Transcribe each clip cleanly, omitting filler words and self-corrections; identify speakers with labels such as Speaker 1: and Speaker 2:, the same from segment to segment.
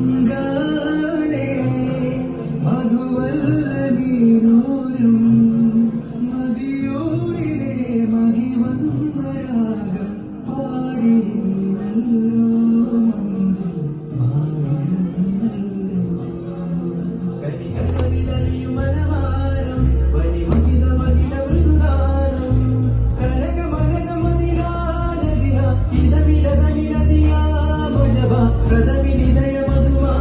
Speaker 1: ചുങ്കാലേ മധുവല്ലവീനോരം മതിയോരിലെ മഹിവന്ന രാഗം പാടിയുന്നല്ലോ മഞ്ചിൽ മാറുന്നല്ലോ കരികവിലലിയും മനവാരം വലിമകിത മകില മൃദുദാനം കനകമനകമതിലാനവിന ഇതവിലതവിലതിയാ മജബ കദവിലിദയ മധുവാ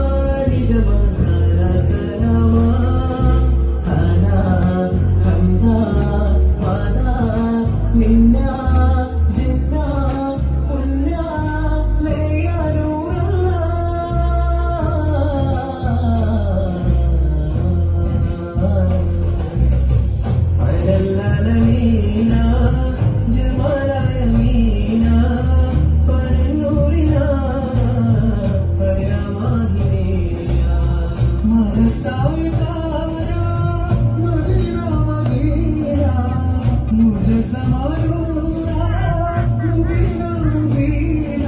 Speaker 1: നിജമ സരസനമാ ഹനാ ഹംദാ വാദാ നിന്നാ ജിന്നാ ഉന്നാ ലയാനൂറല്ലാ അലല്ലലമീനാ ജമാലയമീനാ ഫനൂരിനാ പയമാഹിനിയാ മറത്തായ താരാ മദീന മദീന മുझे സമാനൂരാ മുബീന മുബീന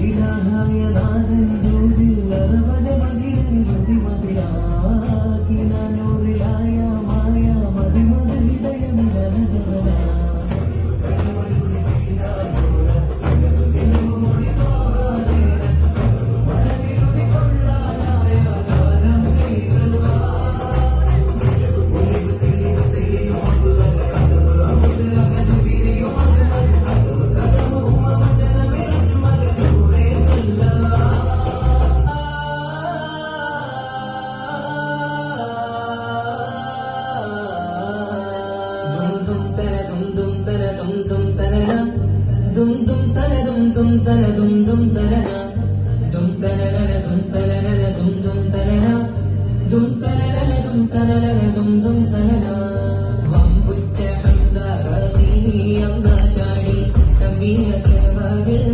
Speaker 1: ഇലാഹായ നാദൻ ജൂദിൽ അറബജ മദീന ജൂദി മദിയാക്കി നാനൂറിലായ മായ മദി മദി ഹൃദയമിലനദവന dum dum tara dum dum tara dum dum tara dum tara dum tara dum dum tara dum tara dum tara dum dum tara വമ്പുറ്റ ഹംസ റളിയല്ലാഹു ചാടി തബിയ സവാദിൽ